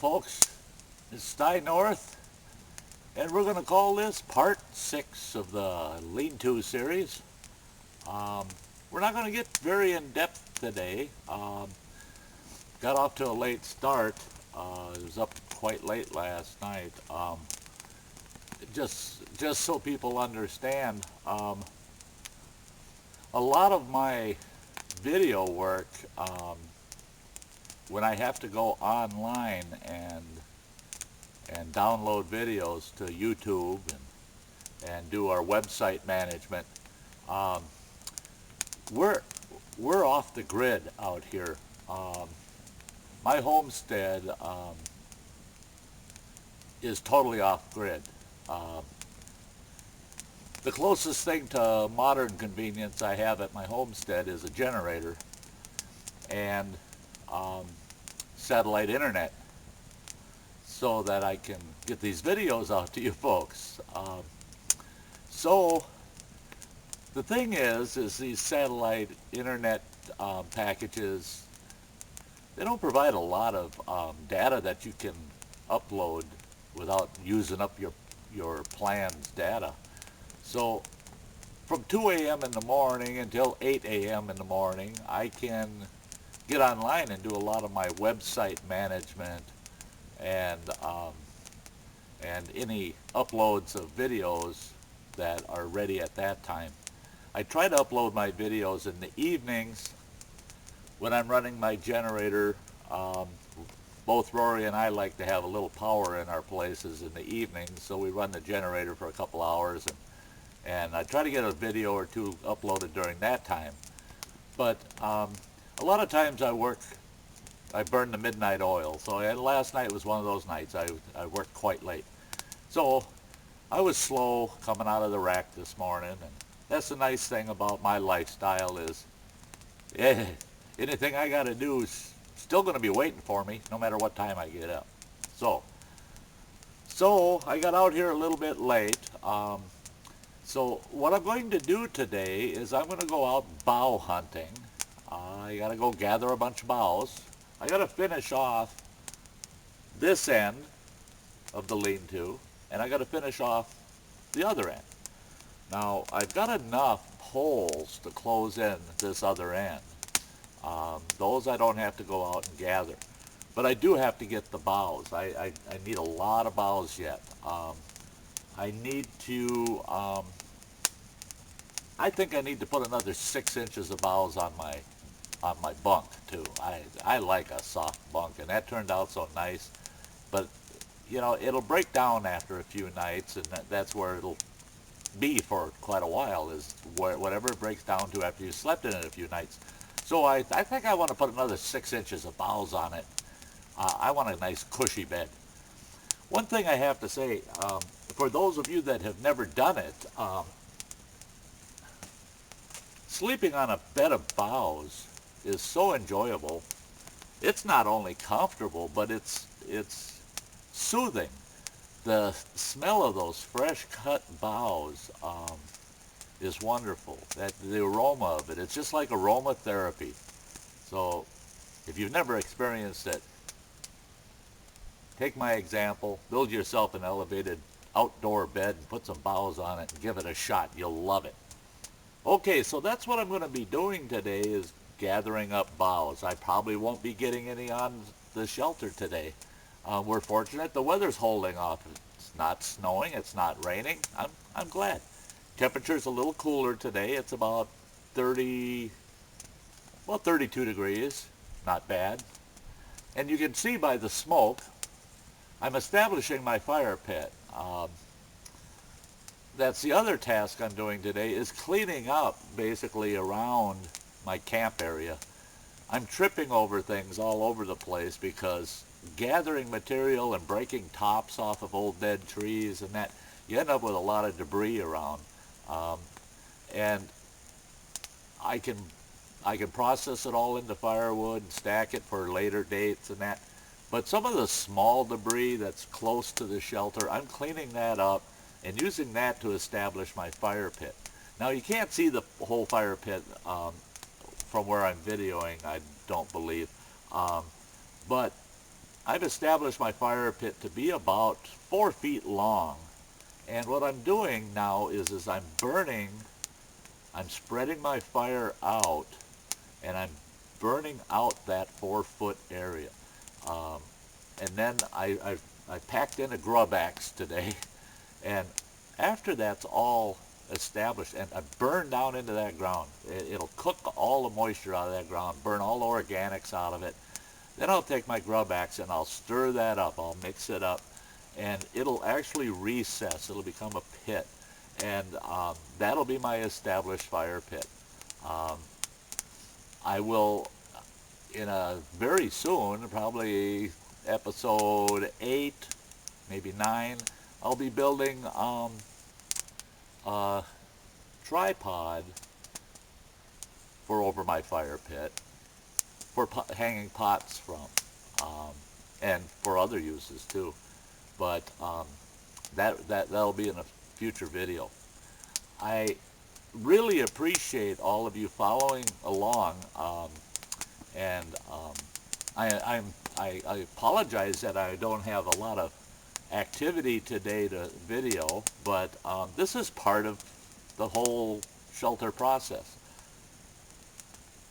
folks, it's Sty North, and we're going to call this part 6 of the lean-to series. We're not going to get very in-depth today. Got off to a late start. It was up quite late last night. Just so people understand, a lot of my video work, when I have to go online and download videos to YouTube and do our website management, we're off the grid out here. My homestead is totally off grid. The closest thing to modern convenience I have at my homestead is a generator and satellite internet, so that I can get these videos out to you folks. So the thing is these satellite internet packages, they don't provide a lot of data that you can upload without using up your plan's data. So from 2 a.m. in the morning until 8 a.m. in the morning, I can get online and do a lot of my website management and any uploads of videos that are ready at that time. I try to upload my videos in the evenings when I'm running my generator. Both Rory and I like to have a little power in our places in the evenings, so we run the generator for a couple hours, and I try to get a video or two uploaded during that time. But a lot of times I burn the midnight oil. So last night was one of those nights. I worked quite late. So I was slow coming out of the rack this morning, and that's the nice thing about my lifestyle is anything I got to do is still going to be waiting for me no matter what time I get up. So I got out here a little bit late. So what I'm going to do today is I'm going to go out bough hunting. I got to go gather a bunch of boughs. I got to finish off this end of the lean-to, and I got to finish off the other end. Now, I've got enough poles to close in this other end. Those I don't have to go out and gather. But I do have to get the boughs. I need a lot of boughs yet. I need to, I think I need to put another 6 inches of boughs on my bunk too. I like a soft bunk, and that turned out so nice. But you know, it'll break down after a few nights, and that's where it'll be for quite a while, is whatever it breaks down to after you slept in it a few nights. So I think I want to put another 6 inches of boughs on it. I want a nice cushy bed. One thing I have to say, for those of you that have never done it, sleeping on a bed of boughs is so enjoyable. It's not only comfortable, but it's soothing. The smell of those fresh cut boughs is wonderful. The aroma of it, it's just like aromatherapy. So if you've never experienced it, take my example, build yourself an elevated outdoor bed and put some boughs on it and give it a shot. You'll love it. Okay, so that's what I'm going to be doing today, is gathering up boughs. I probably won't be getting any on the shelter today. We're fortunate the weather's holding off. It's not snowing, it's not raining. I'm glad. Temperature's a little cooler today. It's about 32 degrees. Not bad. And you can see by the smoke, I'm establishing my fire pit. That's the other task I'm doing today, is cleaning up basically around my camp area. I'm tripping over things all over the place because gathering material and breaking tops off of old dead trees and that, you end up with a lot of debris around. And I can process it all into firewood and stack it for later dates and that. But some of the small debris that's close to the shelter, I'm cleaning that up and using that to establish my fire pit. Now you can't see the whole fire pit from where I'm videoing, I don't believe. But I've established my fire pit to be about 4 feet long. And what I'm doing now is I'm spreading my fire out, and I'm burning out that 4-foot area. Um, and then I packed in a grub axe today, and after that's all established, and I burn down into that ground, it'll cook all the moisture out of that ground, burn all the organics out of it. Then I'll take my grub axe and I'll stir that up, I'll mix it up, and it'll actually recess, it'll become a pit, and that'll be my established fire pit. Um, I will, in a very soon, probably episode 8, maybe 9, I'll be building a tripod for over my fire pit for hanging pots from, and for other uses too. But that'll be in a future video. I really appreciate all of you following along, and I apologize that I don't have a lot of activity today to video, but this is part of the whole shelter process.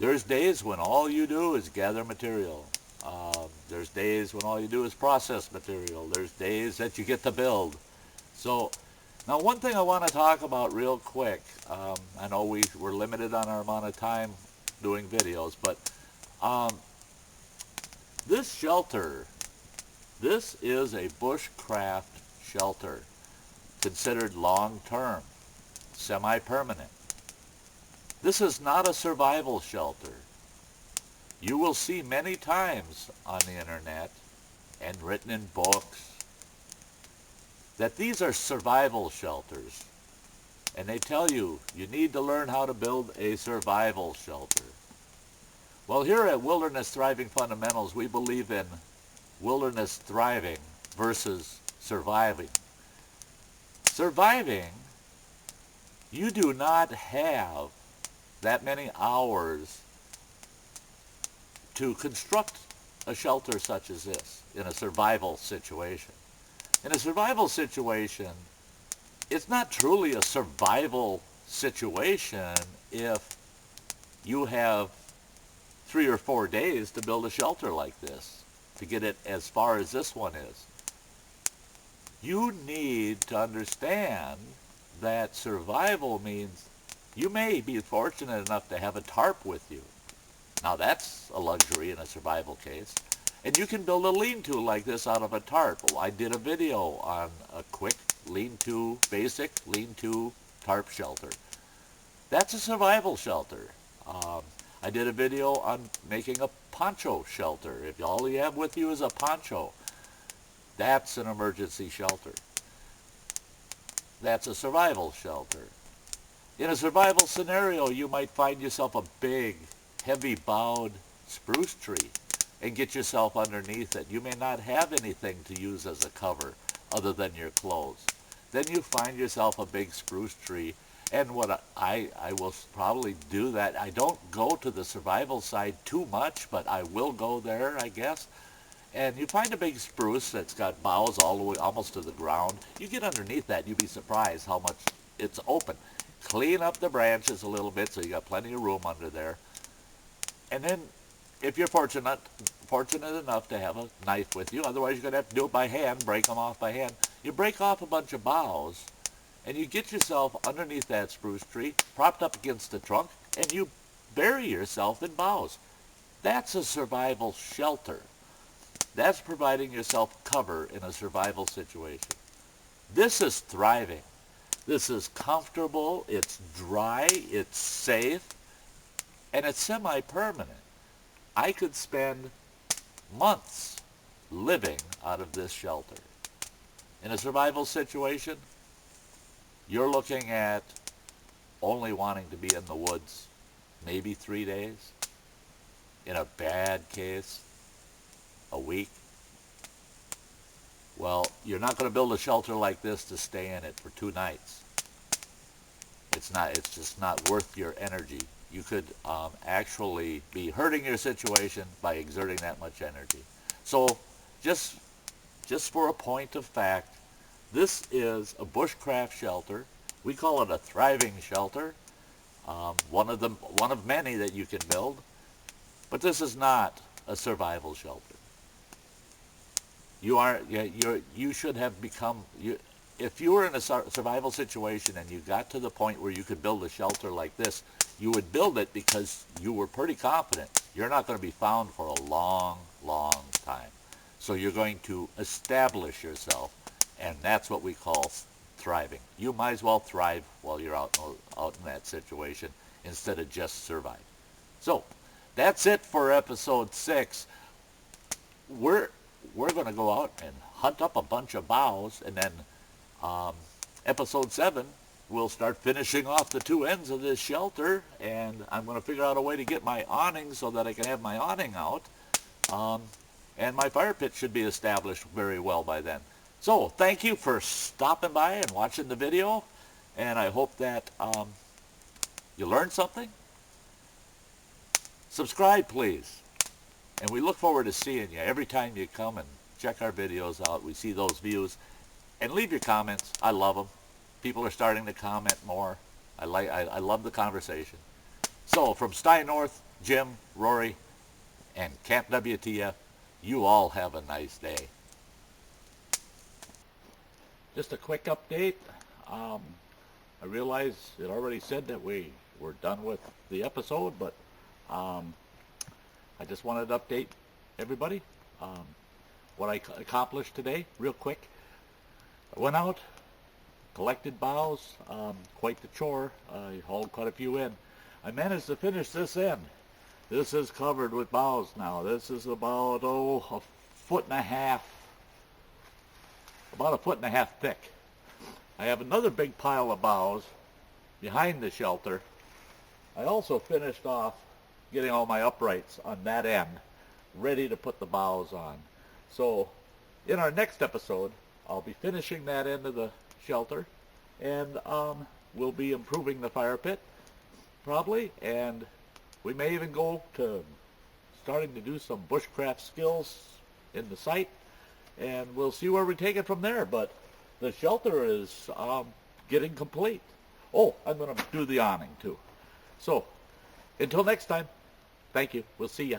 There's days when all you do is gather material. There's days when all you do is process material. There's days that you get to build. So now one thing I want to talk about real quick, I know we're limited on our amount of time doing videos, but this shelter, this is a bushcraft shelter, considered long-term, semi-permanent. This is not a survival shelter. You will see many times on the internet and written in books that these are survival shelters. And they tell you, you need to learn how to build a survival shelter. Well, here at Wilderness Thriving Fundamentals, we believe in wilderness thriving versus surviving. Surviving, you do not have that many hours to construct a shelter such as this in a survival situation. In a survival situation, it's not truly a survival situation if you have 3 or 4 days to build a shelter like this, to get it as far as this one is. You need to understand that survival means you may be fortunate enough to have a tarp with you. Now that's a luxury in a survival case. And you can build a lean-to like this out of a tarp. Well, I did a video on a quick lean-to, basic lean-to tarp shelter. That's a survival shelter. I did a video on making a poncho shelter. If all you have with you is a poncho, that's an emergency shelter. That's a survival shelter. In a survival scenario, you might find yourself a big, heavy-bowed spruce tree and get yourself underneath it. You may not have anything to use as a cover other than your clothes. Then you find yourself a big spruce tree, and what I will probably do that. I don't go to the survival side too much, but I will go there, I guess. And you find a big spruce that's got boughs all the way almost to the ground. You get underneath that, you'd be surprised how much it's open. Clean up the branches a little bit so you got plenty of room under there. And then if you're fortunate enough to have a knife with you, otherwise you're going to have to do it by hand, break them off by hand. You break off a bunch of boughs, and you get yourself underneath that spruce tree, propped up against the trunk, and you bury yourself in boughs. That's a survival shelter. That's providing yourself cover in a survival situation. This is thriving. This is comfortable, it's dry, it's safe, and it's semi-permanent. I could spend months living out of this shelter. In a survival situation, you're looking at only wanting to be in the woods maybe 3 days. In a bad case, a week. Well, you're not going to build a shelter like this to stay in it for 2 nights. It's just not worth your energy. You could actually be hurting your situation by exerting that much energy. So just for a point of fact, this is a bushcraft shelter. We call it a thriving shelter. One of many that you can build, but this is not a survival shelter. You should have become, if you were in a survival situation and you got to the point where you could build a shelter like this, you would build it because you were pretty confident you're not going to be found for a long, long time. So you're going to establish yourself, and that's what we call thriving. You might as well thrive while you're out in that situation instead of just survive. So that's it for episode 6. We're going to go out and hunt up a bunch of boughs, and then episode 7 we'll start finishing off the 2 ends of this shelter, and I'm going to figure out a way to get my awning so that I can have my awning out, and my fire pit should be established very well by then. So thank you for stopping by and watching the video, and I hope that you learned something. Subscribe, please. And we look forward to seeing you every time you come and check our videos out. We see those views. And leave your comments. I love them. People are starting to comment more. I love the conversation. So from Stein North, Jim, Rory, and Camp WTF, you all have a nice day. Just a quick update. I realize it already said that we were done with the episode, but I just wanted to update everybody what I accomplished today real quick. I went out, collected boughs, quite the chore. I hauled quite a few in. I managed to finish this end. This is covered with boughs now. This is about a foot and a half, about a foot and a half thick. I have another big pile of boughs behind the shelter. I also finished off getting all my uprights on that end ready to put the boughs on. So in our next episode, I'll be finishing that end of the shelter, and we'll be improving the fire pit probably, and we may even go to starting to do some bushcraft skills in the site, and we'll see where we take it from there. But the shelter is getting complete. Oh, I'm going to do the awning too. So until next time, thank you. We'll see ya.